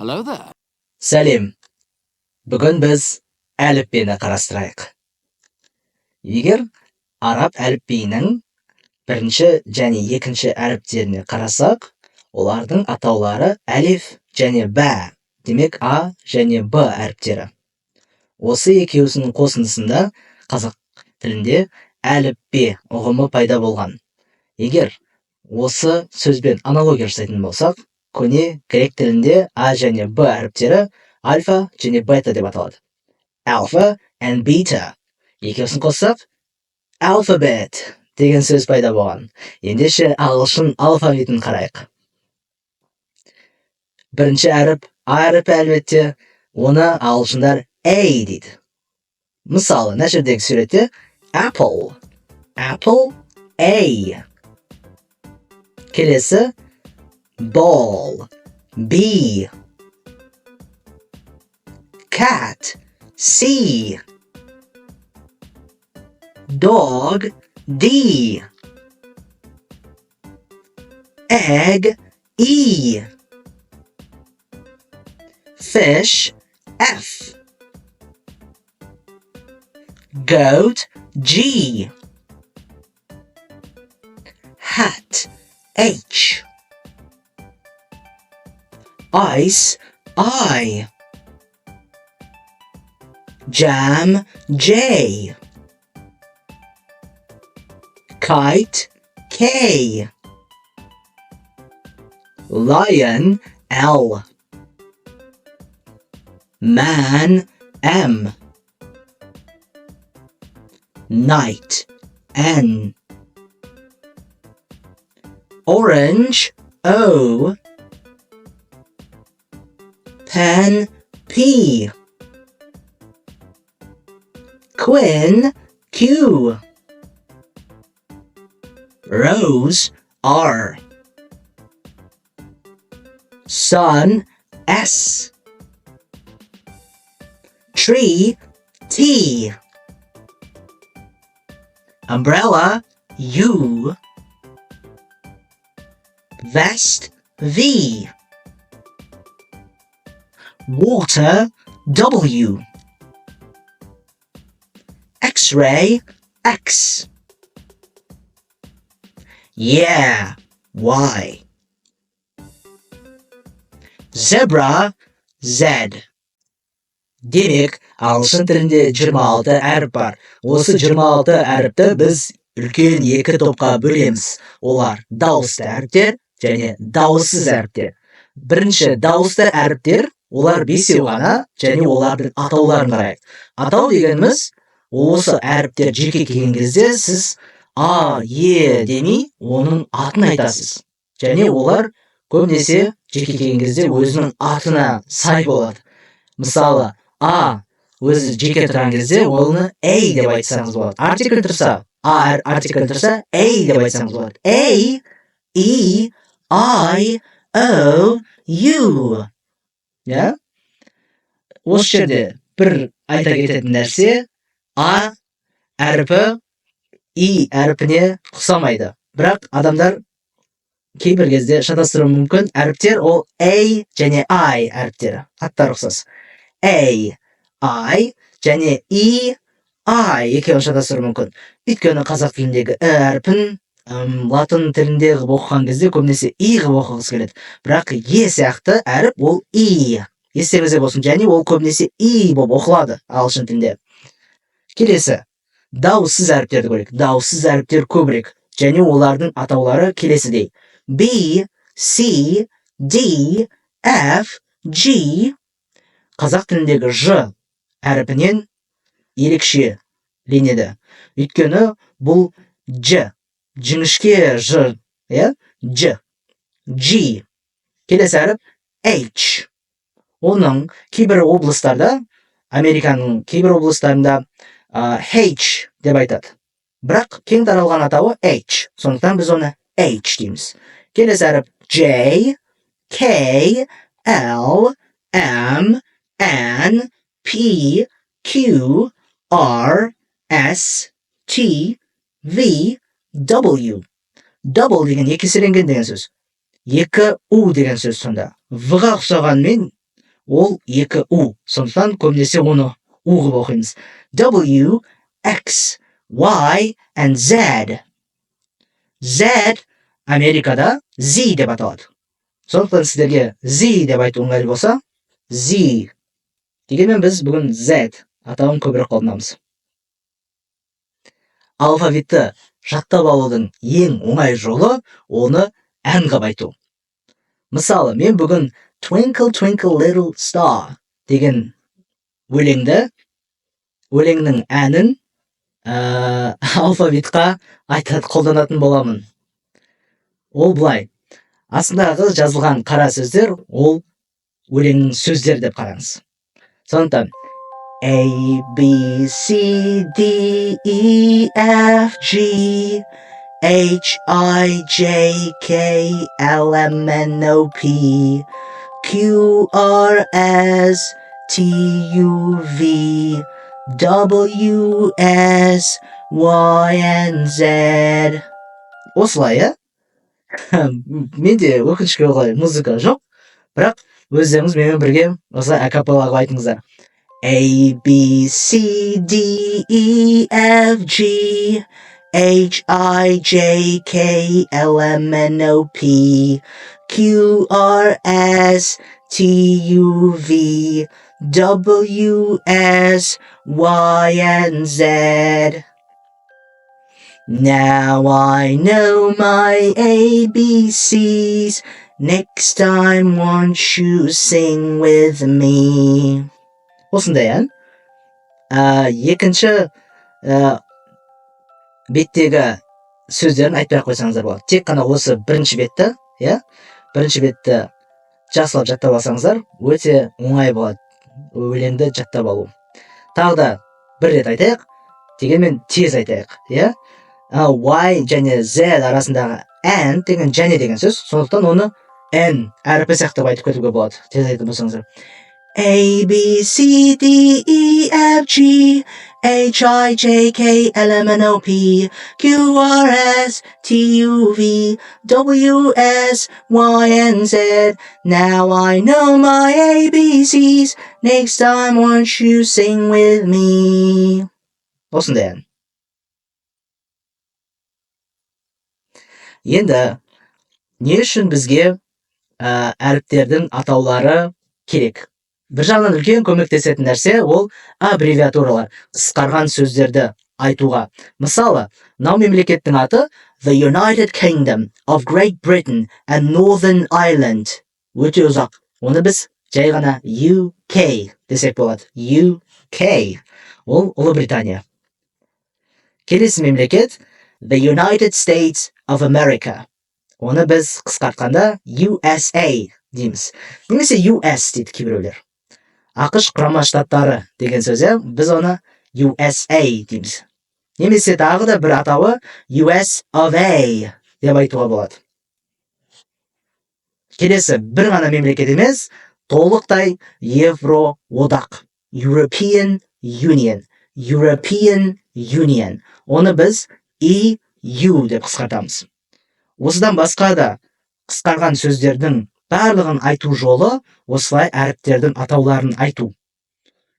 Hello there. Сәлем. Бүгін біз әліппені қарастырайық. Егер араб әліпбиінің бірінші және екінші әріптеріне қарасақ, олардың атаулары әлиф және бә, демек А және Б әріптері. Осы екеуісінің қосындысында қазақ тілінде әліппе ұғымы пайда болған. Егер осы сөзбен аналогия жасайтын болсақ, көне грек тілінде А және Б әріптері альфа және бета деп аталады. Alpha and beta. Екеуісін қоссақ, alphabet деген сөз пайда болған. Ендеше ағылшын алфавитін қарайық. Бірінші әріп А әріпі әлбетте, оны ағылшындар A дейді. Мысалы, мына жердегі суретте apple. Apple A. Келесі ball. B. Cat. C. Dog. D. Egg. E. Fish. F. Goat. G. Hat. H. Ice. I. Jam. J. Kite. K. Lion. L. Man. M. Night. N. Orange. O. Pen. P. Quinn. Q. Rose. R. Sun. S. Tree. T. Umbrella. U. Vest. V. Water. W. X-ray. X. Yeah. Y. Zebra. Z. Демек, ағылшын тілінде 26 әріп бар. Осы 26 әріпті біз үлкен екі топқа бөлеміз. Олар дауысты әріптер және дауыссыз әріптер. Бірінші дауысты әріптер, олар бесеу ғана және олардың атауларын қарайық. Атау дегеніміз, осы әріптер жеке келген кезде сіз А, Е демей, оның атын айтасыз. Және олар көбінесе жеке келген кезде өзінің атына сай болады. Мысалы, А өзі жеке тұрған кезде оны A деп айтсаңыз болады. Артикль тұрса, А артикль тұрса, A деп айтсаңыз болады. A, E, I, O, U. Я? Осы жерде бір айта кететін нәрсе, А әріпі И әріпіне ұқсамайды. Бірақ адамдар кейбір кезде шатастыруы мүмкін. Әріптер ол A және I әріптері. Аттар ұқсас. A, I және E, I екеуін шатастыруы мүмкін. Өйткені қазақ тіліндегі әріпін латын тілінде оқыған кезде көбінесе И ғып оқығыңыз келеді. Бірақ Е сияқты әріп ол И. Естеріңізде болсын, және ол көбінесе И болып оқылады ағылшын тілінде. Келесі, дауыссыз әріптерді көрейік. Дауыссыз әріптер көбірек, және олардың атаулары келесідей. B, C, D, F, G. Қазақ тіліндегі Ж әріпінен ерекше ленеді. Өйткені бұл Ж, жіңішке Ж, Ж, G. Келесі әріп H. Оның кейбір облыстарда, Американың кейбір облыстарында H деп айтады. Бірақ кең таралған атауы H. Сондықтан біз оны H дейміз. Келесі әріп J, K, L, M, N, P, Q, R, S, T, V, W. Double деген екеселенген деген сөз. Екі U деген сөз сонда. V-ға ұқсағанмен ол екі у. Сондықтан көбінесе оны у қылып оқимыз. W, X, Y, and Z. Z Америкада Z деп аталады. Сондықтан сіздерге Z деп айту ыңғайлы болса, Z. Дегенмен біз бүгін Z атауын көбірек қолданамыз. Алфавитті жаттап алудың ең оңай жолы оны ән қылып айту. Мысалы, мен бүгін Twinkle Twinkle Little Star деген өлеңнің әнін алфавитқа қолданатын боламын. Ол былай. Астындағы жазылған қара сөздер ол өлеңнің сөздері деп қараңыз. Сондықтан A, B, C, D, E, F, G, H, I, J, K, L, M, N, O, P, Q, R, S, T, U, V, W, S, Y, and Z. Осылай, ә? Менде өкінішке орай музыка жоқ, бірақ өздеріңіз менімен бірге осылай акапеллаға айтыңыздар. A, B, C, D, E, F, G, H, I, J, K, L, M, N, O, P, Q, R, S, T, U, V, W, S, Y, and Z. Now I know my ABCs. Next time won't you sing with me? Осындай ән. Екінші беттегі сөздерін айтпай қойсаңыздар болады. Тек қана осы бірінші бетті, бірінші бетті жақсылап жаттап алсаңыздар, өте оңай болады өлеңді жаттап алу. Тағы да бір рет айтайық, дегенмен тез айтайық, Y және Z арасындағы N деген және деген сөз, сондықтан оны N әріпі сияқты айтып кетуге болады. Тез айтып болсаңыздар. A, B, C, D, E, F, G, H, I, J, K, L, M, N, O, P, Q, R, S, T, U, V, W, S, Y, and Z. Now I know my ABCs. Next time won't you sing with me? Осындай ән. Енді не үшін бізге әріптердің атаулары керек? Бір жағынан үлкен көмектесетін нәрсе ол аббревиатуралар, қысқарған сөздерді айтуға. Мысалы, мынау мемлекеттің аты The United Kingdom of Great Britain and Northern Ireland. Өте ұзақ. Оны біз жай ғана UK десек болады. UK. Ол Ұлыбритания. Келесі мемлекет The United States of America. Оны біз қысқартқанда USA дейміз. Немесе US дейді кейбіреулер. ақш құрама штаттары деген сөз, біз оны USA дейміз. Немесе тағы да бір атауы US of A деп айтуға болады. Келесі бір ғана мемлекет емес, толықтай Евроодақ. European Union. Оны біз EU деп қысқартамыз. Осыдан басқа да қысқарған сөздердің барлығын айту жолы осылай әріптердің атауларын айту.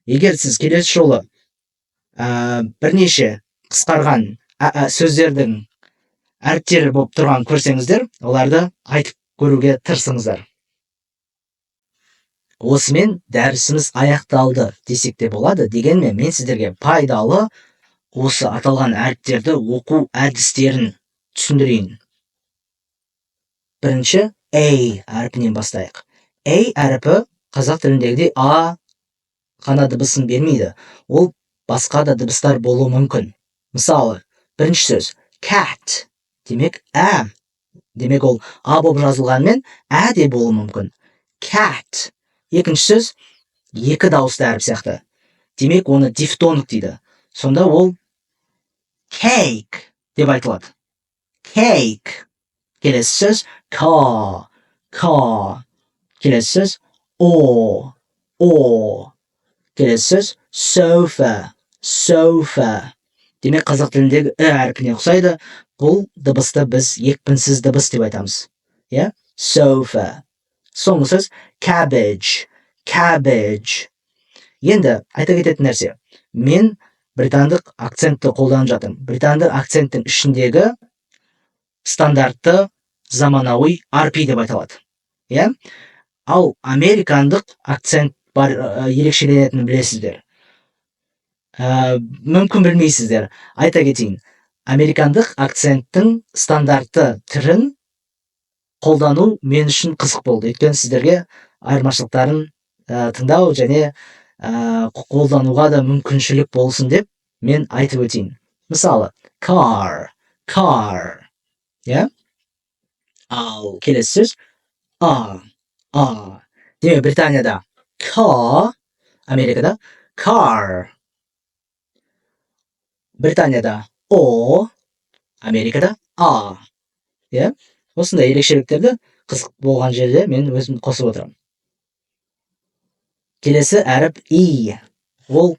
Егер сіз келесі жолы бірнеше қысқарған сөздердің әріптері болып тұрған көрсеңіздер, оларды айтып көруге тырысыңыздар. Осымен дәрісіміз аяқталды десек те болады. Дегенмен мен сіздерге пайдалы осы аталған әріптерді оқу әдістерін түсіндірейін. Бірінші A әріпінен бастайық. A әріпі қазақ тіліндегідей А ғана дыбысын бермейді. Ол басқа да дыбыстар болуы мүмкін. Мысалы, бірінші сөз cat, демек ә. Демек ол А болып жазылғанмен ә де болуы мүмкін. Cat. Екінші сөз екі дауысты әріп сияқты. Демек оны дифтонг дейді. Сонда ол cake деп айтылады. Cake. Келесі сөз car. Келесі сөз о. Келесі сөз sofa. Демек қазақ тіліндегі әріпіне ұқсайды. Бұл дыбысты біз екпінсіз дыбыс деп айтамыз. Sofa. Соңғы сөз cabbage. cabbage. Енді айта кететін нәрсе, мен британдық акцентті қолданып жатырмын. Британдық акценттің ішіндегі стандартты заманауи RP деп айталады. Иә? Ал американдық акцент бар ерекшеленетінін білесіздер. Мүмкін білмейсіздер. Айта кетейін. Американдық акценттің стандартты түрін қолдану мен үшін қызық болды. Өйткені сіздерге айырмашылықтарын тыңдау және қолдануға да мүмкіншілік болсын деп мен айтып өтейін. Мысалы, car. Иә? Ал келесі сөз a. Демек, Британияда car, Америкада car. Британияда o, Америкада a. Иә? Осындай ерекшеліктерді қызық болған жерде мен өзім қосып отырамын. Келесі әріп i. Ол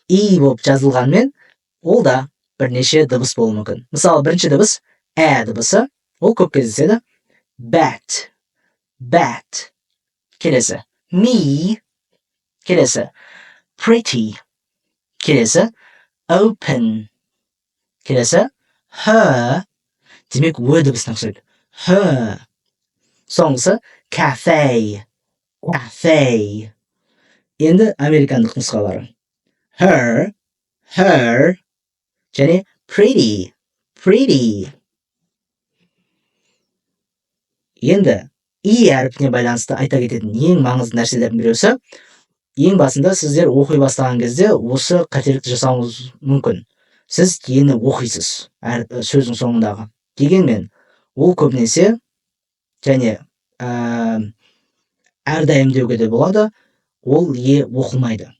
i болып жазылғанмен, ол да бірнеше дыбыс болуы мүмкін. Мысалы, бірінші дыбыс дыбысы, ол көп кездеседі. Bat. Келесі me. Келесі pretty. Келесі open. Келесі her. Демек, дыбысына ұқсайды. Her. Соңғысы cafe. Енді американдық нұсқалары. Her және pretty. Енді i әріпіне байланысты айта кететін ең маңызды нәрселердің біреусі, ең басында сіздер оқи бастаған кезде осы қателікті жасауыңыз мүмкін. Сіз ені оқисыз сөздің соңындағы. Дегенмен, ол көбінесе және әрдайым деуге де болады, ол оқылмайды.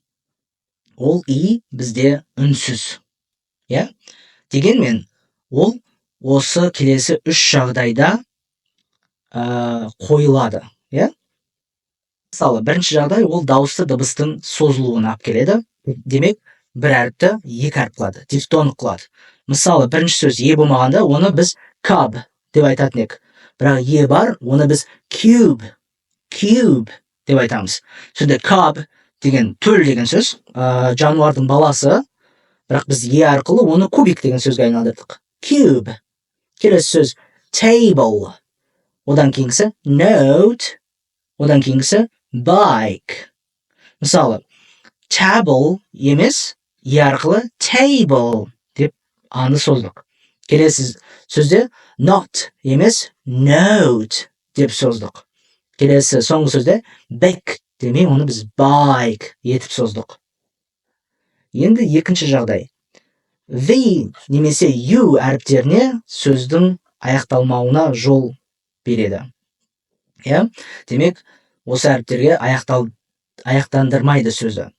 Ол бізде үнсіз. Иә? Дегенмен, ол осы келесі 3 жағдайда қойылады. Иә? Мысалы, бірінші жағдай ол дауысты дыбыстың созылуына алып келеді. Демек, бір әріпті 2 әріп қылады, дифтонг қылады. Мысалы, бірінші сөз болмағанда, оны біз cub деп айтатын едік. Бірақ бар, оны біз cube деп айтамыз. Сонда cub деген төл деген сөз, жануардың баласы, бірақ біз арқылы оны кубик деген сөзге айналдырдық. Cube. Келесі сөз table. Одан кейінгісі note. Одан кейінгісі bike. Мысалы, table емес, арқылы table деп аны создық. Келесі сөзде not емес, note деп создық. Келесі соңғы сөзде back демей, оны біз bike етіп создық. Енді екінші жағдай. The немесе you әріптеріне сөздің аяқталмауына жол береді. Иә? Демек, осы әріптерге аяқтандырмайды сөзді.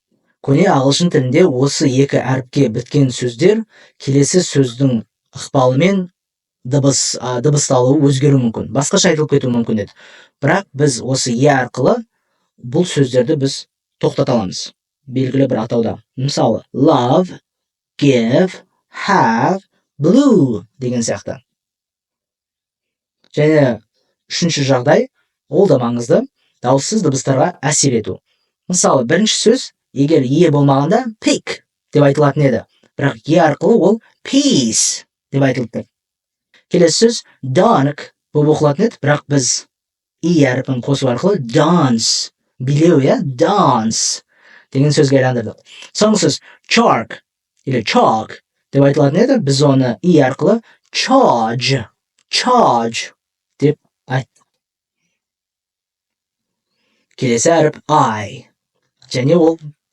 Көне ағылшын тілінде осы 2 әріпке біткен сөздер келесі сөздің ықпалымен дыбысталуы өзгеру мүмкін. Басқаша айтылып кетуі мүмкін еді. Бірақ біз осы арқылы бұл сөздерді біз тоқтата аламыз. Белгілі бір атауда. Мысалы, love, give, have, blue деген сияқты. Және үшінші жағдай, ол да маңызды, дауыссыз дыбыстарға әсер ету. Мысалы, бірінші сөз, егер болмағанда pick деп айтылатын еді. Бірақ арқылы ол peace деп айтылды. Келесі сөз dark болып оқылатын еді, бірақ біз әріпін қосу арқылы dance, билеу, dance деген сөзге айналдырдық. Соңғы сөз chalk или chalk деп айтылатын еді, біз оны арқылы charge деп айттық. Келесі әріп I. Және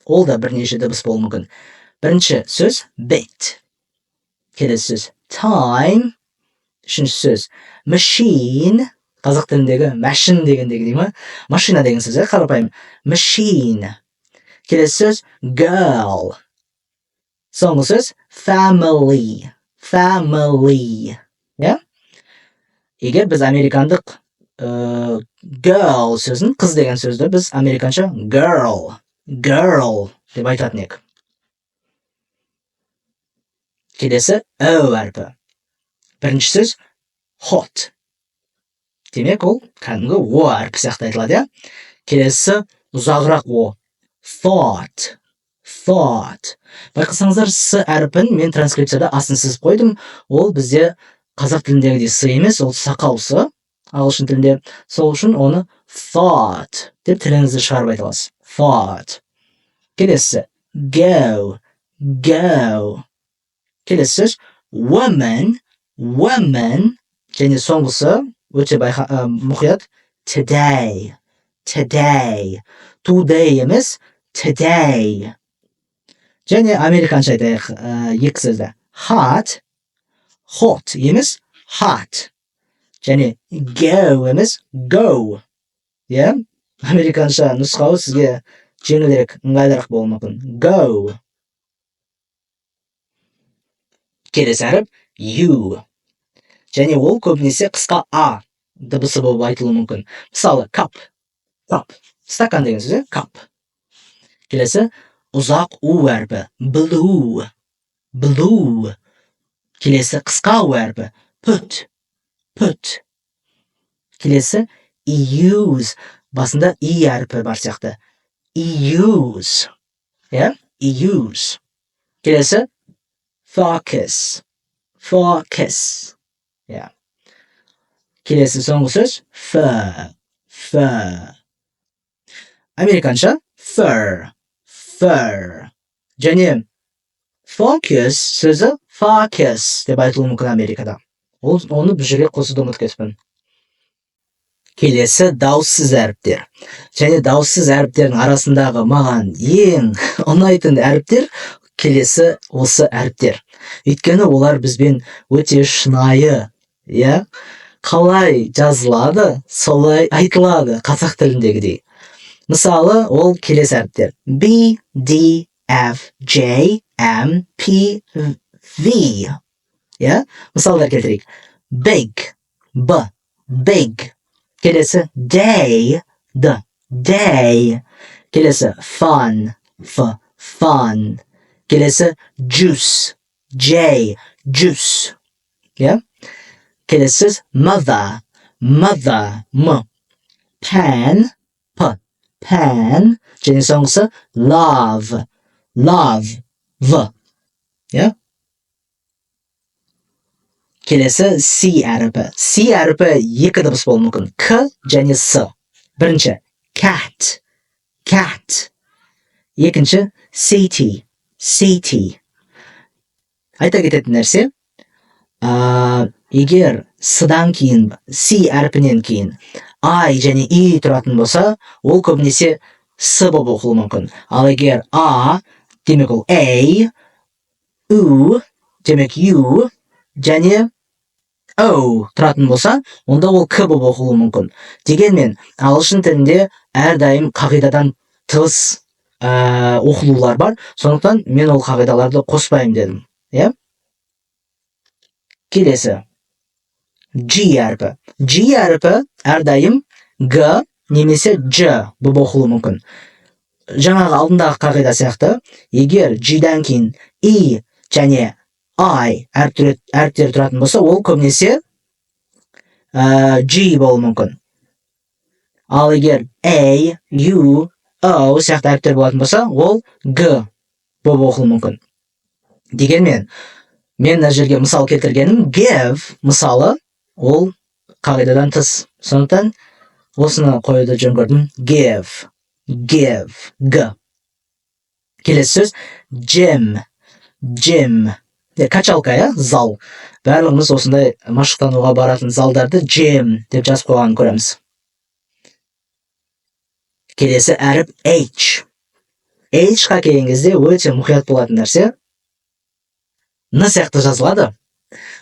ол да бірнеше дыбыс болуы мүмкін. Бірінші сөз bit. Келесі сөз time. Үшінші сөз machine. Қазақ тіліндегі machine дегендегі деймі? Машина деген сөз, қарапайым. Machine. Келесі сөз girl. Соңғы сөз family. Иә? Егер біз американдық girl сөзін, қыз деген сөзді біз американша girl деп айтатын едік. Келесі O әрпі. Бірінші сөз hot. Демек, ол кәдімгі O әрпі сияқты айтылады. Келесі ұзағырақ о. Thought. Thought. Байқасаңыздар, с әріпін мен транскрипцияда асын сызып қойдым. Ол бізде қазақ тіліндегідей с емес, ол сақау с. Ағылшын тілінде. Сол үшін оны thought деп тіліңізді шығарып айта аласыз. Thought. Келесі. Go. Go. Келесі сөз. Woman. Woman. Және соңғысы өте мұқият. Today. Today. Today емес. Today. Және американша айтайық екі сөзді. Hot. Hot емес. Hot. Және go емес. Go. Американша нұсқауы сізге жеңілірек, ыңғайлырақ болуы мүмкін. Go. Келесі әріп you. Және ол көбінесе қысқа а дыбысы болып айтылуы мүмкін. Мысалы, cup. Cup. Стакан деген сөз, cup. Келесі ұзақ у әрпі. Blue. Blue. Келесі қысқа у әрпі. Put. Put. Келесі use. Басында и әрпі бар сияқты. Use. Use. Келесі focus. Focus. Келесі соңғы сөз fur. Fur. Американша fur. Fur. Және focus сөзі focus деп айтылуы мүмкін Америкада. Оны бұл жерге қосуды ұмытып кетіппін. Келесі дауыссыз әріптер. Және дауыссыз әріптердің арасындағы маған ең ұнайтын әріптер келесі осы әріптер. Өйткені олар бізбен өте шынайы, қалай жазылады, солай айтылады қазақ тіліндегідей. Мысалы, ол келесі әріптер. B, D, F, J, M, P, V. Мысалдар келтірейік. Big, B, big. Келесі day, D, day. Келесі fun, F, fun. Келесі juice, J, juice. Келесі mother, mother, M. Pan, P, pan. Және соңғысы love, love, V. Келесі C әріпі. C әріпі екі дыбыс болуы мүмкін. К және С. Бірінші cat, cat. Екінші city, city. Айта кететін нәрсе, егер С-дан кейін, C әріпінен кейін I және I тұратын болса, ол көбінесе С болып оқылуы мүмкін. Ал егер A, демек ол A, U, демек U, және O тұратын болса, онда ол К болып оқылуы мүмкін. Дегенмен, ағылшын тілінде әрдайым қағидадан тыс оқылулар бар. Сондықтан мен ол қағидаларды қоспаймын дедім. Келесі. G әріпі. G әріпі әрдайым Г немесе Ж болып оқылуы мүмкін. Жаңағы алдындағы қағида сияқты, егер G-дан кейін I және I әріптері тұратын болса, ол көбінесе G болуы мүмкін. Ал егер A, U, O сияқты әріптер болатын болса, ол G болып оқылуы мүмкін. Дегенмен, мен мына жерге мысал келтіргенім give, мысалы, ол қағидадан тыс. Сондықтан осыны қоюды жөн көрдім. Give, give, G. Келесі сөз gym, gym. Качалка, зал. Барлығымыз осындай машықтануға баратын залдарды gym деп жазып қойғанын көреміз. Келесі әріп H. H-қа келген кезде өте мұқият болатын нәрсе. Н сияқты жазылады,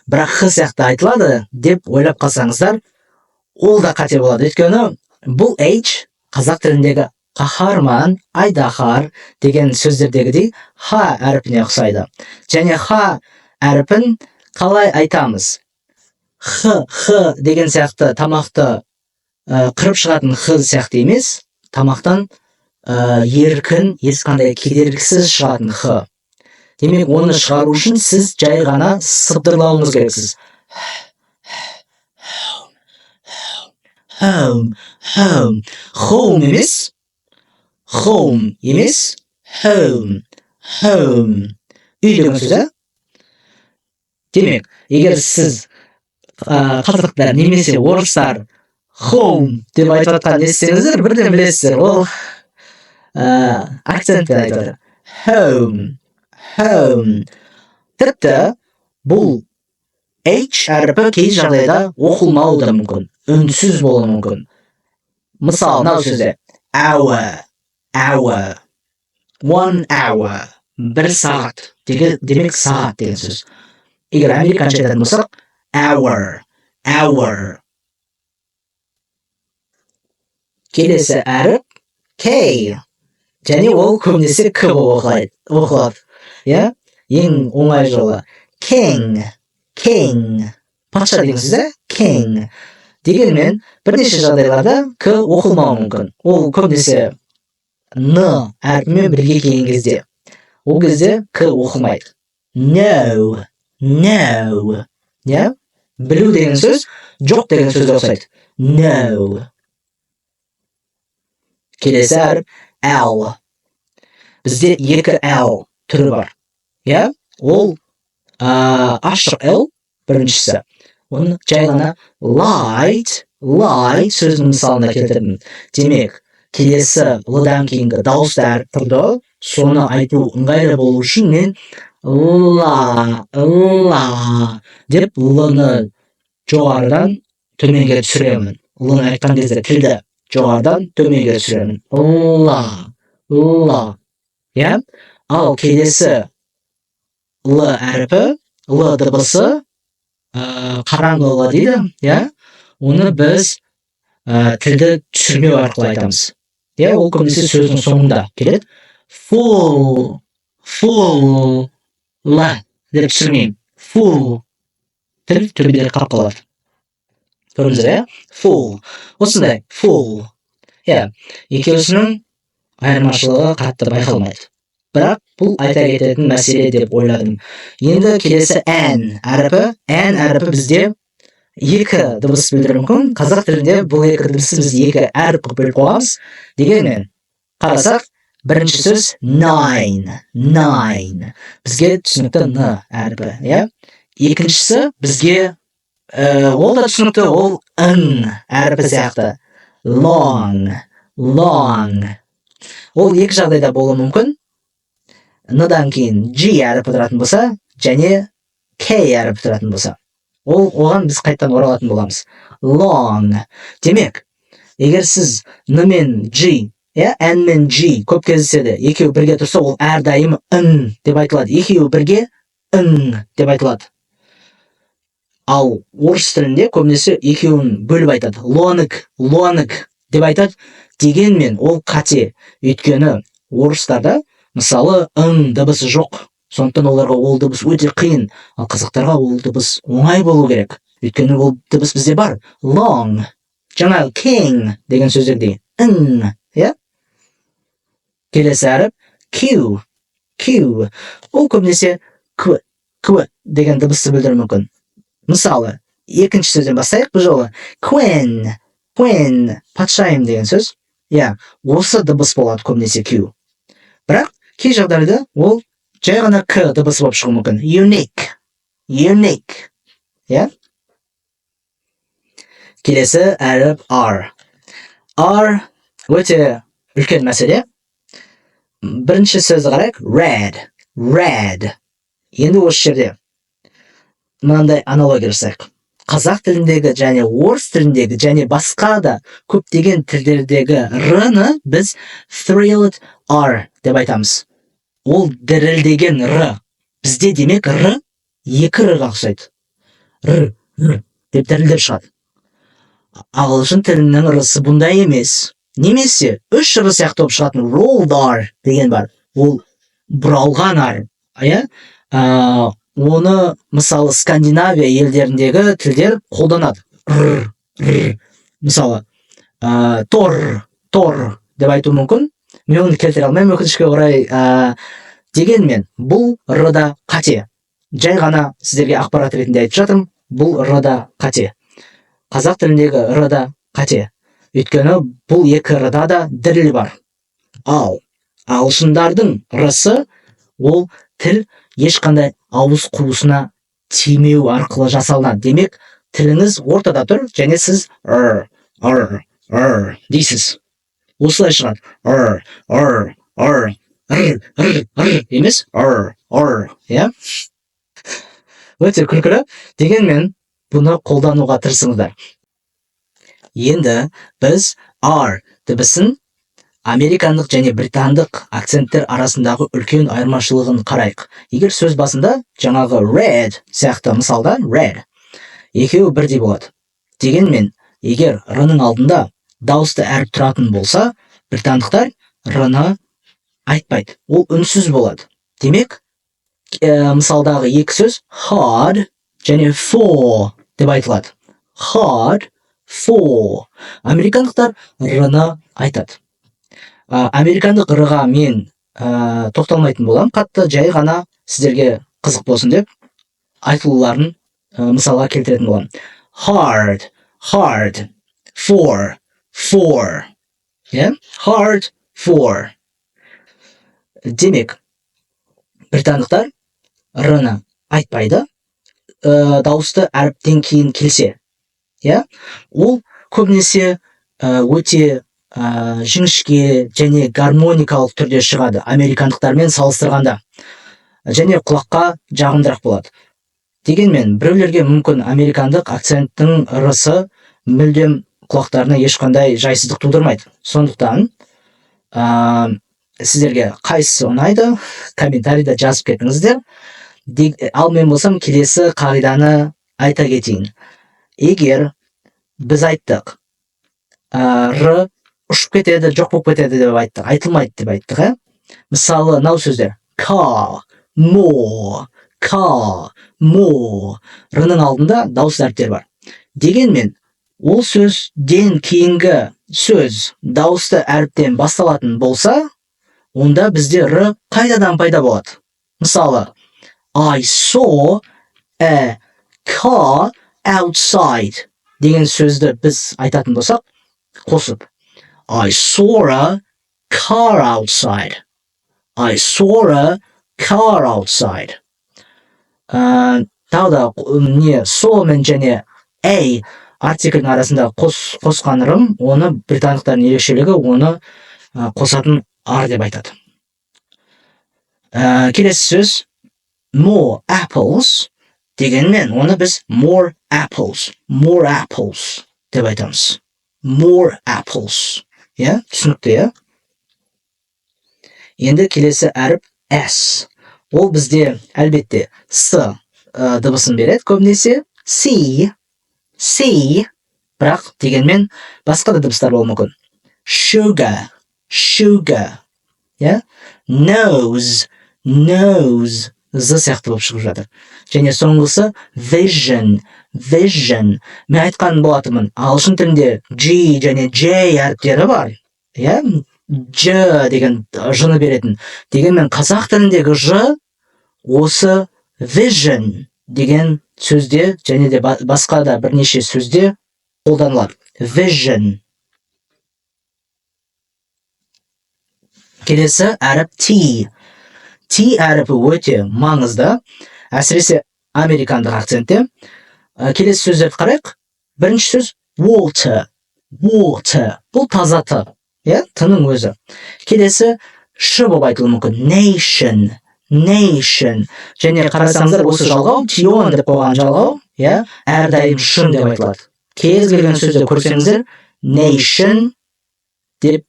бірақ Х сияқты айтылады деп ойлап қалсаңыздар, ол да қате болады. Өйткені бұл H қазақ тіліндегі қаһарман, айдаһар деген сөздердегідей Х әріпіне ұқсайды. Және Х әріпін қалай айтамыз? Х деген сияқты тамақты қырып шығатын Х сияқты емес, тамақтан еркін, ешқандай кедергісіз шығатын Х. Демек, оны шығару үшін сіз жай ғана сыбдырлауыңыз керексіз. Home, home, home емес, home емес, home. Үй деген сөз, Демек, егер сіз қазақтар немесе орыстар home деп айтып жатқан естісеңіздер, бірден білесіздер, ол акцентпен айтып жатыр. Home. Тіпті бұл H әріпі кей жағдайда оқылмауы да мүмкін, үнсіз болуы мүмкін. Мысалы, мынау сөзде hour, 1 hour, 1 сағат, демек сағат деген сөз. Егер американша айтатын болсақ, hour. Келесі әріп K, және ол көбінесе К болып оқылады. Ең оңай жолы. King. Патша деген сөз, king. Дегенмен, бірнеше жағдайларда К оқылмауы мүмкін. Ол көбінесе Н әрпімен бірге келген кезде. Ол кезде К оқылмайды. No. Білу деген сөз, жоқ деген сөзге ұқсайды. No. Келесі әріп L. Бізде 2 L түрі бар. Ол ашық L біріншісі. Оны жай ғана light сөзінің мысалында келтірдім. Демек, келесі L-дан кейінгі дауысты әріп тұрды, соны айту ыңғайлы болу үшін мен ла деп L-ны жоғарыдан төменге түсіремін. L-ны айтқан кезде тілді жоғарыдан төменге түсіремін. Ла. Ал келесі Л әріпі, Л дыбысы қараңғылығы дейді, оны біз тілді түсірмеу арқылы айтамыз. Ол көбінесе сөздің соңында келеді. Full деп түсірмеймін. Full. Тіл төбеде қалып қалады. Көрдіңіздер, Full. Осындай, full. Екеуісінің айырмашылығы қатты байқалмайды. Бірақ бұл айта кететін мәселе деп ойладым. Енді келесі N әріпі бізде 2 дыбыс білдіруі мүмкін. Қазақ тілінде бұл 2 дыбысты біз 2 әріп қылып бөліп қойғанбыз. Дегенмен, қарасақ, бірінші сөз nine. Бізге түсінікті Н әріпі. Екіншісі бізге ол да түсінікті, ол Н әріпі сияқты. Long. Ол 2 жағдайда болуы мүмкін. Н-дан кейін G әріпі тұратын болса, және K әріпі тұратын болса. Оған біз қайттан оралатын боламыз. Long. Демек, егер сіз Н мен G, N мен G көп кездеседі, екеуі бірге тұрса, ол әрдайым Н деп айтылады. Екеуі бірге Н деп айтылады. Ал орыс тілінде көбінесе екеуін бөліп айтады. Лоник деп айтады. Дегенмен ол қате. Өйткені орыстарда мысалы Н дыбысы жоқ. Сондықтан оларға ол дыбыс өте қиын. Ал қазақтарға ол дыбыс оңай болу керек. Өйткені ол дыбыс бізде бар. Long. Жаңағы king деген сөздерде Н. Келесі әріп Q. Ол көбінесе Q деген дыбысты білдіруі мүмкін. Мысалы, екінші сөзден бастайық бұл жолы. Queen. Патшайым деген сөз. Осы дыбыс болады көбінесе Q. Бірақ кей жағдайда ол жай ғана К дыбысы болып шығуы мүмкін. Unique. Келесі әріп R. R өте үлкен мәселе. Бірінші сөзді қарайық. Red. Енді осы жерде мынандай аналогия жасайық. Қазақ тіліндегі және орыс тіліндегі және басқа да көптеген тілдердегі Р-ны біз thrilled R деп айтамыз. Ол дірілдеген Р. Бізде демек Р 2 Р-ға ұқсайды. Р деп дірілдеп шығады. Ағылшын тілінің Р-сы бұндай емес. Немесе 3 Р сияқты болып шығатын rolled R деген бар. Ол бұралған R. Оны мысалы Скандинавия елдеріндегі тілдер қолданады. Мысалы тор деп айту мүмкін. Мен оны келтіре алмаймын өкінішке орай. Дегенмен бұл Р-да қате. Жай ғана сіздерге ақпарат ретінде айтып жатырмын. Бұл Р-да қате. Қазақ тіліндегі Р-да қате. Өйткені бұл 2 Р-да да діріл бар. Ал ағылшындардың рысы ол тіл ешқандай ауыз қуысына тимеу арқылы жасалынады. Демек, тіліңіз ортада тұр және сіз дейсіз. Осылай шығады. Емес, иә? Өте күлкілі. Дегенмен, бұны қолдануға тырысыңыздар. Енді біз дыбысын американдық және британдық акценттер арасындағы үлкен айырмашылығын қарайық. Егер сөз басында жаңағы red сияқты мысалда red екеуі бірдей болады. Дегенмен, егер р-ның алдында дауысты әріп тұратын болса, британдықтар р-ны айтпайды. Ол үнсіз болады. Демек, мысалдағы екі сөз hard және for деп айтылады. Hard, for. Американдықтар р-ны айтады. Американдық р-ға мен тоқталмайтын болам. Қатты жай ғана сіздерге қызық болсын деп айтылуларын мысалға келтіретін болам. Hard, for. Yeah? Hard, for. Демек, британдықтар р-ны айтпайды, дауысты әріптен кейін келсе. Yeah? Ол көбінесе өте жіңішке және гармоникалық түрде шығады американдықтармен салыстырғанда. Және құлаққа жағымдырақ болады. Дегенмен, біреулерге мүмкін американдық акценттің р-сы мүлдем құлақтарына ешқандай жайсыздық тудырмайды. Сондықтан сіздерге қайсысы ұнайды, комментарийда жазып кетіңіздер. Ал мен болсам келесі қағиданы айта кетейін. Егер біз айттық, р ұшып кетеді, жоқ болып кетеді деп айттық, айтылмайды деп айттық. Мысалы, мынау сөздер car, more, р-ның алдында дауыс әріптер бар. Дегенмен, ол сөзден кейінгі сөз дауысты әріптен басталатын болса, онда бізде р қайтадан пайда болады. Мысалы, I saw a car outside деген сөзді біз айтатын болсақ, қосып I saw a car outside. Тағы да saw мен және a артикльдің арасында қосқан р-ым, оны британдықтардың ерекшелігі оны қосатын ар деп айтады. Келесі сөз more apples дегенмен, оны біз more apples деп айтамыз. More apples. Түсінікті, Енді келесі әріп S. Ол бізде әлбетте с дыбысын береді көбінесе. C, бірақ дегенмен басқа да дыбыстар болуы мүмкін. Sugar. Nose, з сияқты болып шығып жатыр. Және соңғысы vision. Мен айтқан болатынмын, ағылшын тілінде G және J әріптері бар. Ж деген ж-ны беретін. Дегенмен қазақ тіліндегі ж осы vision деген сөзде және де басқа да бірнеше сөзде қолданылады. Vision. Келесі әріп T. T әріпі өте маңызды, әсіресе американдық акцентте. Келесі сөздерді қарайық. Бірінші сөз water. Бұл таза т. Тының өзі. Келесі ш болып айтылуы мүмкін. Nation. Және қарасаңыздар, осы жалғау tion деп қойған жалғау, әрдайым шын деп айтылады. Кез келген сөзді көрсеңіздер, nation деп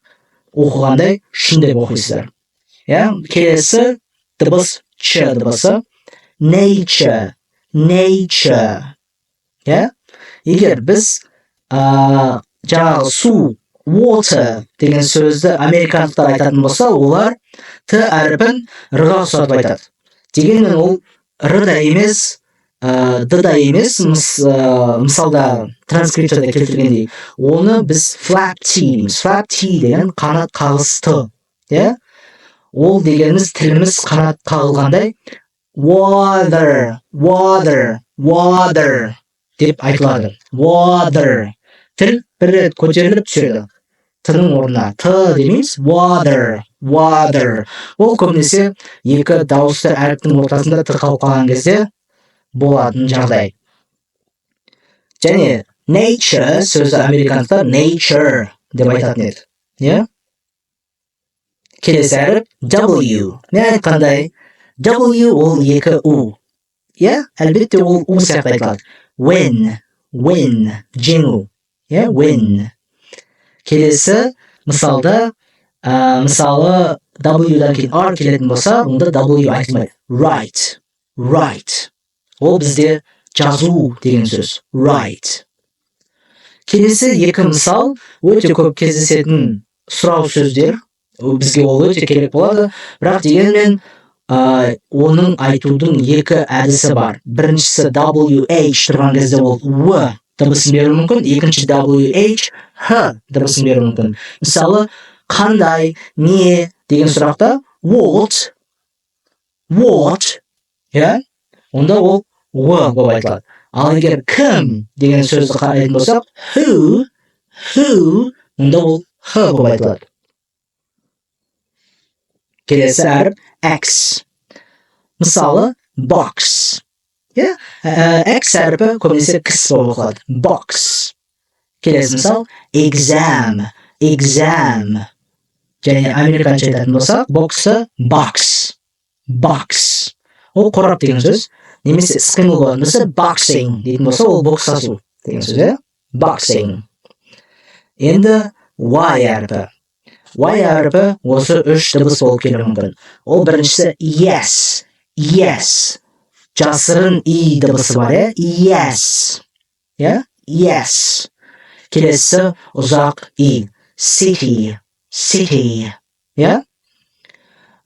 оқығандай шын деп оқисыздар. Келесі дыбыс ч дыбысы. Nature. Егер біз жаңағы су, water деген сөзді американдықтар айтатын болса, олар т әріпін р-ға ұқсатып айтады. Дегенмен ол р да емес, д да емес, мысалда транскрипцияда келтіргендей, оны біз flap T деген қанат қағыс т. Ол дегеніміз тіліміз қанат қағылғандай water деп айтылады. Water. Тіл бір рет көтеріліп түседі. тының орнына т демейміз. Water. Ол көбінесе екі дауысты әріптің ортасында т қалып қалған кезде болатын жағдай. Және nature сөзі американдықтар nature деп айтатын еді. Yeah? Келесі әріп W. Мен айтқандай W ол екі U. Yeah? Әлбетте ол U сияқты айтылады. Win. Жеңу. Yeah? Win. Келесі мысалда мысалы W-дан кейін R келетін болса, онда W айтылмайды. Write. Ол бізде жазу деген сөз. Write. Келесі екі мысал өте көп кездесетін сұрау сөздер. Бізге ол өте керек болады. Бірақ дегенмен оның айтудың екі әдісі бар. Біріншісі WH тұрған кезде ол W дыбысын беру мүмкін. Екінші WH H дыбысын беру мүмкін. Мысалы, қандай, не деген сұрақта what, yeah? Онда ол W болып айтылады. Ал егер кім деген сөзді қарайтын болсақ, who, онда ол H болып айтылады. Келесі әріп X. Мысалы, box. Yeah? X әріпі көбінесе кіс болып оқылады. Box. Келесі мысал, exam. Және американша айтатын болсақ, боксы box. Ол қорап деген сөз. Немесе іс-қимыл болатын болса, boxing дейтін болса, ол боксасу деген сөз. Boxing. Енді Y әріпі. Y әріпі осы үш дыбыс болып келуі мүмкін. Ол біріншісі yes. Жасырын I дыбысы бар, yes. Yes. Келесі ұзақ I. City.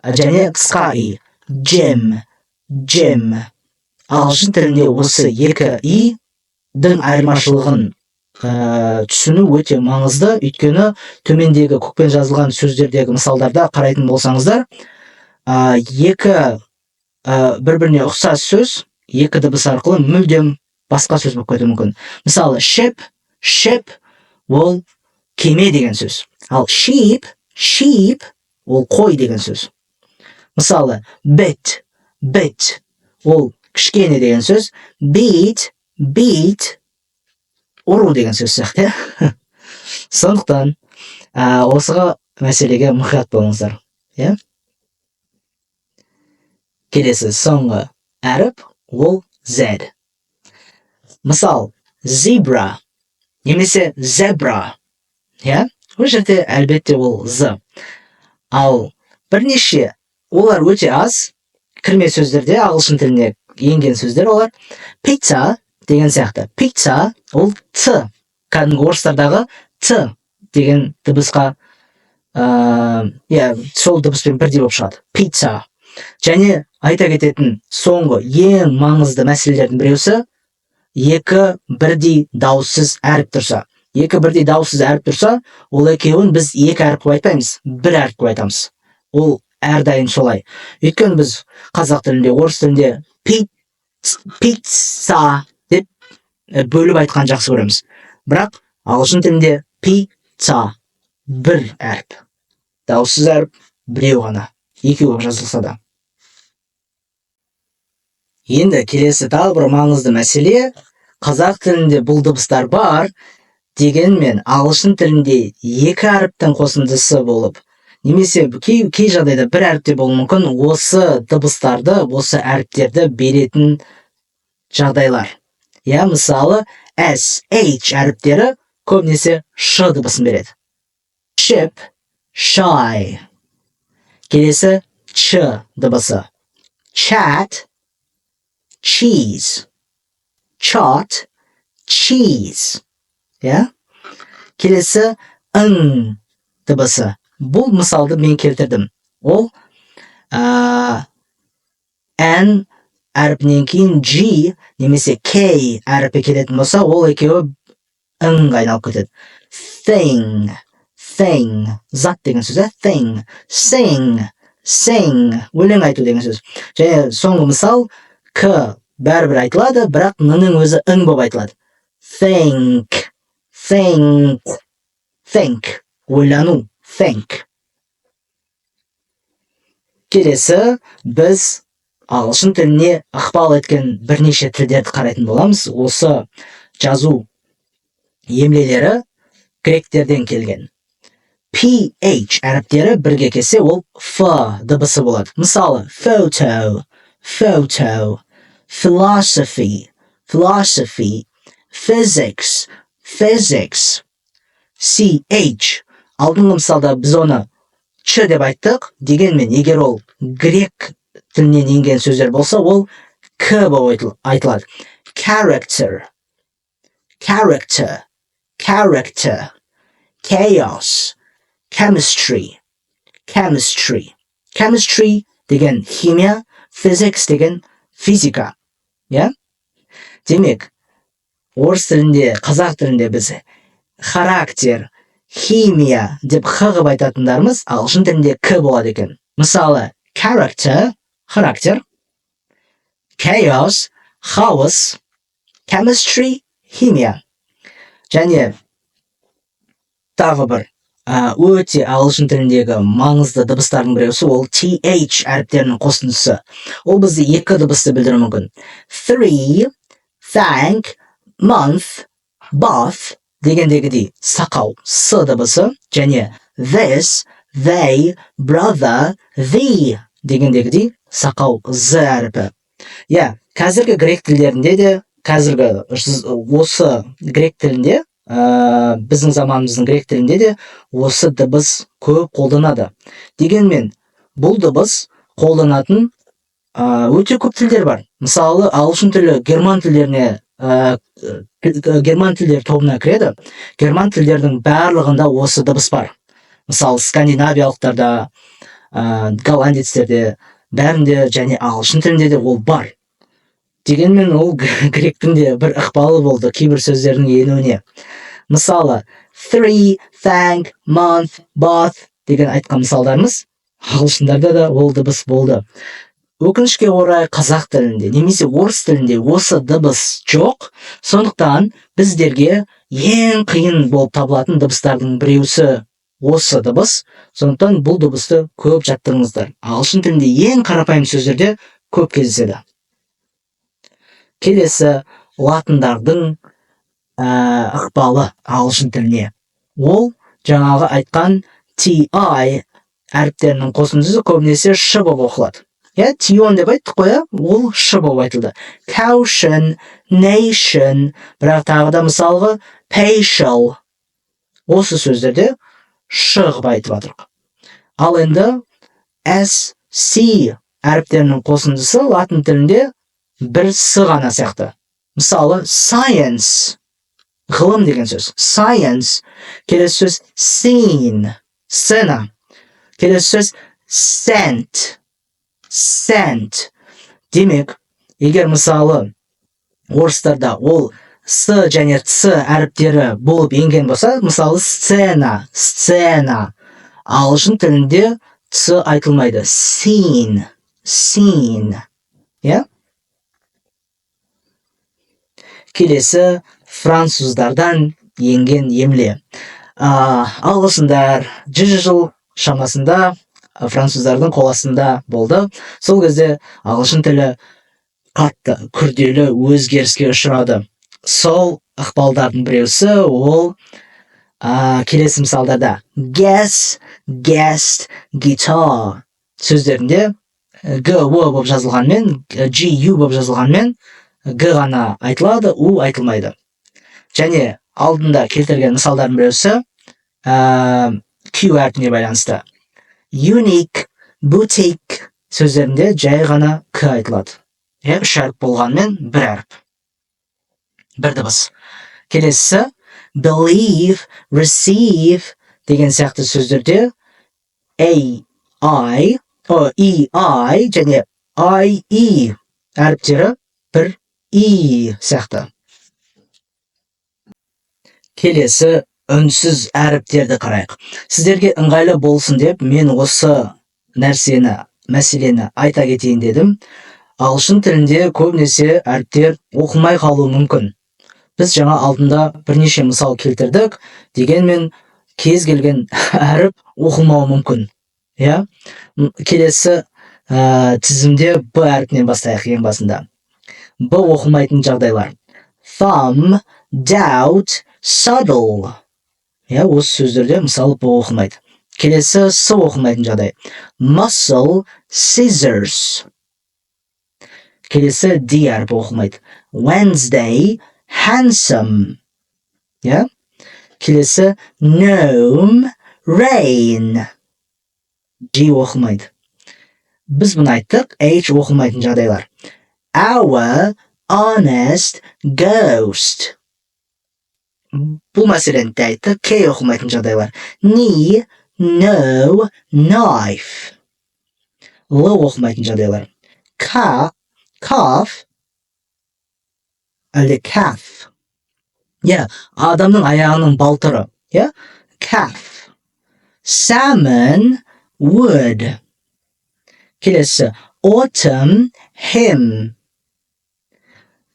Және қысқа I. Gym. Ағылшын тілінде осы екі I-дің айырмашылығын түсіну өте маңызды, өйткені төмендегі көкпен жазылған сөздердегі мысалдарда қарайтын болсаңыздар, екі бір-біріне ұқсас сөз екі дыбыс арқылы мүлдем басқа сөз болып кетуі мүмкін. Мысалы, ship ол кеме деген сөз. Ал sheep ол қой деген сөз. Мысалы, bit ол кішкене деген сөз. Beat ұру деген сөз сияқты. Сондықтан осыға мәселеге мұқият болыңыздар. Келесі соңғы әріп ол Z. Мысал, zebra немесе zebra. Ол жерде әлбетте ол Z. Ал бірнеше олар өте аз кірме сөздерде ағылшын тіліне енген сөздер олар. Pizza деген сияқты. Pizza ол Т. Кәдімгі орыстардағы Т деген дыбысқа сол дыбыспен бірдей болып шығады. Pizza. Және айта кететін соңғы ең маңызды мәселелердің біреусі екі бірдей дауыссыз әріп тұрса. Екі бірдей дауыссыз әріп тұрса, ол екеуін біз екі әріп қойып айтпаймыз, бір әріп қойып айтамыз. Ол әрдайым солай. Өйткені біз қазақ тілінде, орыс тілінде pizza деп бөліп айтқан жақсы көреміз. Бірақ ағылшын тілінде pizza бір әріп. Дауыссыз әріп біреу ғана. Екеуі жазылса да. Енді келесі тағы бір маңызды мәселе, қазақ тілінде бұл дыбыстар бар, дегенмен ағылшын тілінде екі әріптің қосындысы болып, немесе кей жағдайда бір әріпте болуы мүмкін, осы дыбыстарды, осы әріптерді беретін жағдайлар. Мысалы, S, H әріптері көбінесе Ш дыбысын береді. Ship, shy. Келесі Ч дыбысы. Chat, cheese. Chart, cheese. Келесі ың дыбысы. Бұл мысалды мен келтірдім. Ол N әріпінен кейін G немесе K әріпі келетін болса, ол екеуі ыңға айналып кетеді. Thing, зат деген сөз, thing. Sing, өлең айту деген сөз. Және соңғы мысал, К бәрібір айтылады, бірақ ның өзі ың болып айтылады. Think. ойлану, think. Келесі біз ағылшын тіліне ықпал еткен бірнеше тілдерді қарайтын боламыз. Осы жазу емлелері гректерден келген. PH әріптері бірге келсе, ол F дыбысы болады. Мысалы, photo, photo, philosophy, philosophy, physics, physics, CH. Алдыңғы мысалда біз оны Ч деп айттық, дегенмен егер ол грек тілінен енген сөздер болса, ол К болып айтылады. Character, character, character, chaos, chemistry, chemistry, chemistry деген химия, physics деген физика. Демек, орыс тілінде, қазақ тілінде біз характер, химия деп х қылып айтатындарымыз ағылшын тілінде к болады екен. Мысалы, character, характер, chaos, хаос, chemistry, химия. Және тағы бір өте ағылшын тіліндегі маңызды дыбыстардың біреусі ол TH әріптерінің қосындысы. Ол бізде екі дыбысты білдіруі мүмкін. Three, thank, month, bath дегендегідей сақау с дыбысы, және this, they, brother, thee дегендегідей сақау з әріпі. Қазіргі грек тілдерінде де, қазіргі осы грек тілінде, біздің заманымыздың грек тілінде де осы дыбыс көп қолданады. Дегенмен, бұл дыбыс қолданатын өте көп тілдер бар. Мысалы, ағылшын тілі герман тілдеріне герман тілдер тобына кіреді. Герман тілдердің барлығында осы дыбыс бар. Мысалы, скандинавиялықтарда, голландецтерде, бәрінде және ағылшын тілінде де ол бар. Дегенмен ол гректің де бір ықпалы болды кейбір сөздердің енуіне. Мысалы, three, thank, month, bath деген айтқан мысалдарымыз ағылшындарда да ол дыбыс болды. Өкінішке орай қазақ тілінде немесе орыс тілінде осы дыбыс жоқ. Сондықтан біздерге ең қиын болып табылатын дыбыстардың біреусі осы дыбыс. Сондықтан бұл дыбысты көп жаттырыңыздар. Ағылшын тілінде ең қарапайым сөздерде көп кездеседі. Келесі латындардың ықпалы ағылшын тіліне. Ол жаңағы айтқан TI әріптерінің қосындысы көбінесе ш болып оқылады. Тион деп айттық қой, ол ш болып айтылды. Caution, nation, бірақ тағы да мысалғы patial. Осы сөздерде ш қылып айтып жатырық. Ал енді SC әріптерінің қосындысы латын тілінде бір с ғана сияқты. Мысалы, science, ғылым деген сөз. Science, келесі сөз scene, сцена. Келесі сөз scent, scent. Демек, егер мысалы орыстарда ол с және ц әріптері болып енген болса, мысалы сцена, сцена. Ағылшын тілінде ц айтылмайды. Scene, scene. Келесі француздардан енген емле. Ағылшындар 100 жыл шамасында француздардың қол астында болды. Сол кезде ағылшын тілі қатты күрделі өзгеріске ұшырады. Сол ықпалдардың біреусі ол келесі мысалдарда guess, guest, guitar сөздерінде г, о болып жазылғанмен, g, u болып жазылғанмен г ғана айтылады, у айтылмайды. Және алдында келтірген мысалдардың біреусі Q әрпіне байланысты. Unique, boutique сөздерінде жай ғана к айтылады. Үш әріп болғанмен бір әріп. Бір дыбыс. Келесі believe, receive деген сияқты сөздерде A, I, E, I және I, E әріптері бір И сияқты. Келесі үнсіз әріптерді қарайық. Сіздерге ыңғайлы болсын деп мен осы мәселені айта кетейін дедім. Ағылшын тілінде көбінесе әріптер оқылмай қалуы мүмкін. Біз жаңа алдында бірнеше мысал келтірдік, дегенмен кез келген әріп оқылмауы мүмкін. Иә? Келесі тізімде Б әріпінен бастайық ең басында. Б оқылмайтын жағдайлар. Thumb, doubt, subtle. Иә, осы сөздерде мысалы Б оқылмайды. Келесі С оқылмайтын жағдай. Muscle, scissors. Келесі Д әріпі оқылмайды. Wednesday, handsome. Иә? Келесі gnome, rain. G оқылмайды. Біз бұны айттық, H оқылмайтын жағдайлар. Our honest ghost. Бұл мәселені де айттық, K оқылмайтын жағдайлар. Knee, no, knife. L оқылмайтын жағдайлар. Calf, әлде calf. Адамның аяғының балтыры. Calf. Salmon, wood. Келесі autumn, hymn.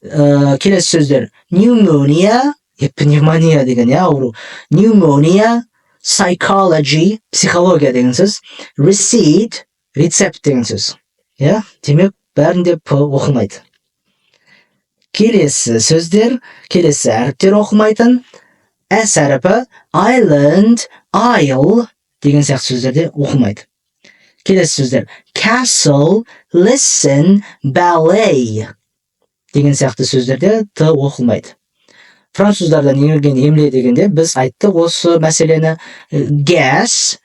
Келесі сөздер pneumonia, пневмония деген ауру. Pneumonia, psychology, психология деген сөз. Receipt, рецепт деген сөз. Демек бәрінде П оқылмайды. Келесі сөздер, келесі әріптер оқылмайтын. S әріпі island, isle деген сияқты сөздерде оқылмайды. Келесі сөздер castle, listen, ballet деген сияқты сөздерде Т оқылмайды. Француздардан енген емле дегенде біз айттық осы мәселені. Guess,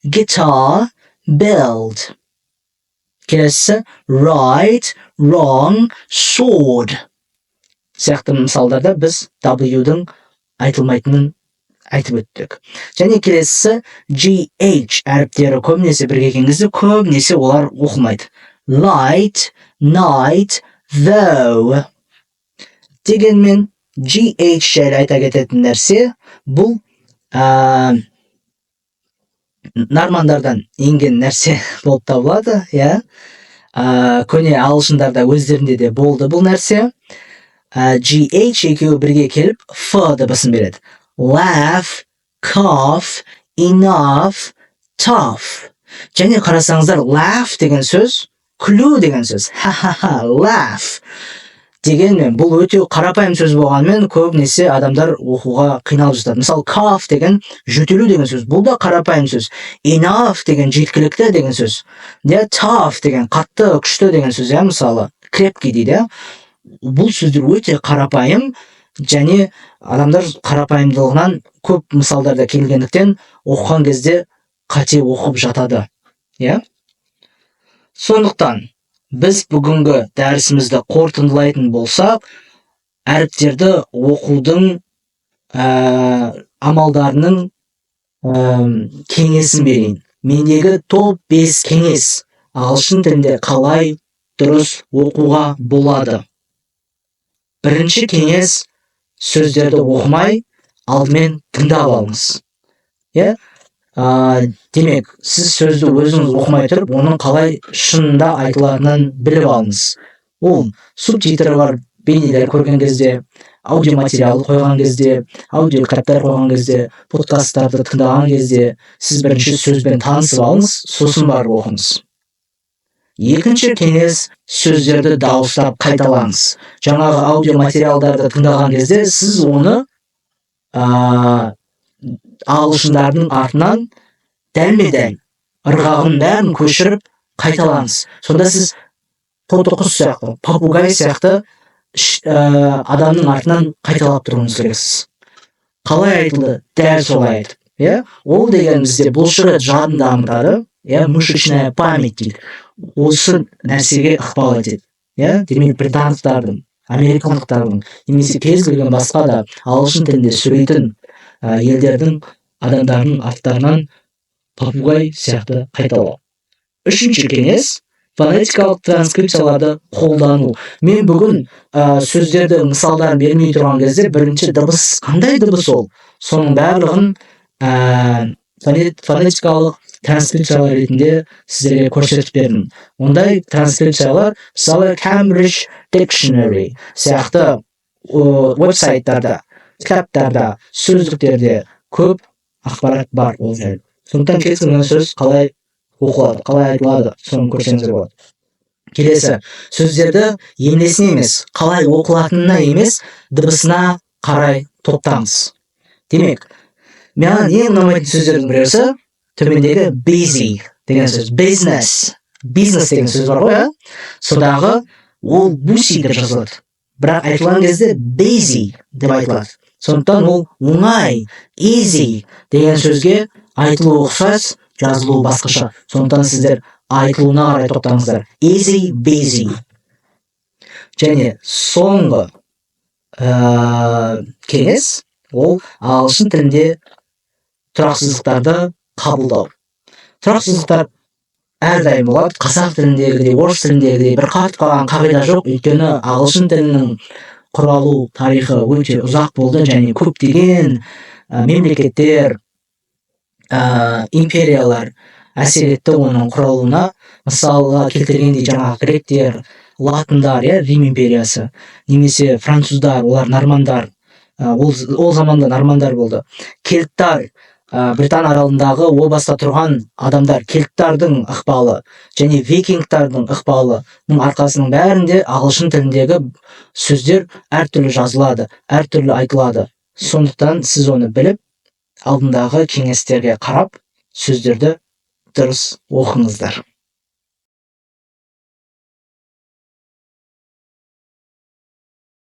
guitar, build. Келесі right, wrong, sword сияқты мысалдарда біз W-дің айтылмайтынын айтып өттік. Және келесі GH әріптері көбінесе бірге келген кезде көбінесе олар оқылмайды. Light, night, though. Дегенмен GH жайлы айта кететін нәрсе бұл нормандардан енген нәрсе болып табылады. Көне ағылшындарда өздерінде де болды бұл нәрсе. GH екеуі бірге келіп F дыбысын береді. Laugh, cough, enough, tough. Және қарасаңыздар, laugh деген сөз, күлу деген сөз. Laugh. Дегенмен бұл өте қарапайым сөз болғанымен көбінесе адамдар оқуға қиналып жатады. Мысалы, cough деген жөтелу деген сөз. Бұл да қарапайым сөз. Enough деген жеткілікті деген сөз. Tough деген қатты, күшті деген сөз. Мысалы, крепкий дейді. Бұл сөздер өте қарапайым, және адамдар қарапайымдылығынан көп мысалдарда келгендіктен оқыған кезде қате оқып жатады. Сондықтан біз бүгінгі дәрісімізді қорытындылайтын болсақ, әріптерді оқудың амалдарының кеңесін берейін. Мендегі топ 5 кеңес ағылшын тілінде қалай дұрыс оқуға болады. Бірінші кеңес, сөздерді оқымай, алдымен тыңдап алыңыз. Демек, сіз сөзді өзіңіз оқымай тұрып, оның қалай шынында айтылатынын біліп алыңыз. Ол субтитрі бар бейнелер көрген кезде, аудиоматериал қойған кезде, аудиокітаптар қойған кезде, подкасттарды тыңдаған кезде, сіз бірінші сөзбен танысып алыңыз, сосын барып оқыңыз. Екінші кеңес, сөздерді дауыстап қайталаңыз. Жаңағы аудиоматериалдарды тыңдаған кезде сіз оны ағылшындардың артынан дәлме-дәл ырғағын бәрін көшіріп қайталаңыз. Сонда сіз тотықұс сияқты, попугай сияқты адамның артынан қайталап тұруыңыз керексіз. Қалай айтылды? Дәл солай айтып. Ол деген бізде бұлшық ет жадын дамытады. Мышечная память дейді. Осы нәрсеге ықпал етеді. Демек, британдықтардың, американдықтардың, немесе кез келген басқа да ағылшын тілінде сөйлейтін елдердің адамдарының аттарынан попугай сияқты қайталау. Үшінші кеңес, фонетикалық транскрипцияларды қолдану. Мен бүгін сөздерді мысалдарын бермей тұрған кезде бірінші дыбыс, қандай дыбыс ол? Соның барлығын фонетикалық транскрипциялар ретінде сіздерге көрсетіп бердім. Ондай транскрипциялар, мысалы Cambridge Dictionary сияқты веб-сайттарда, кітаптарда, сөздіктерде көп ақпарат бар ол жайлы. Сондықтан кез келген сөз қалай оқылады, қалай айтылады, соны көрсеңіздер болады. Келесі, сөздерді емлесіне емес, қалай оқылатынына емес, дыбысына қарай топтаңыз. Демек, маған ең ұнамайтын сөздердің біреусі төмендегі busy деген сөз. Business деген сөз бар ғой, содағы ол busy деп жазылады. Бірақ айтылған кезде busy деп айтылады. Сондықтан ол оңай, easy деген сөзге айтылуы ұқсас, жазылуы басқаша. Сондықтан сіздер айтылуына қарай топтаңыздар. Easy, busy. Және соңғы кеңес, ол ағылшын тілінде тұрақсыздықтарды қабылдау. Тұрақсыздықтар әрдайым болады. Қазақ тіліндегідей, орыс тіліндегідей бір қатып қалған қағида жоқ. Өйткені ағылшын тілінің құралу тарихы өте ұзақ болды және көптеген мемлекеттер, империялар әсер етті оның құралуына. Мысалға келтіргендей жаңағы гректер, латындар, Рим империясы, немесе француздар, олар нормандар, ол заманда нормандар болды. Кельттар, Британ аралындағы о баста тұрған адамдар, кельттардың ықпалы және викингтардың ықпалының арқасының бәрінде ағылшын тіліндегі сөздер әртүрлі жазылады, әртүрлі айтылады. Сондықтан сіз оны біліп, алдындағы кеңестерге қарап, сөздерді дұрыс оқыңыздар.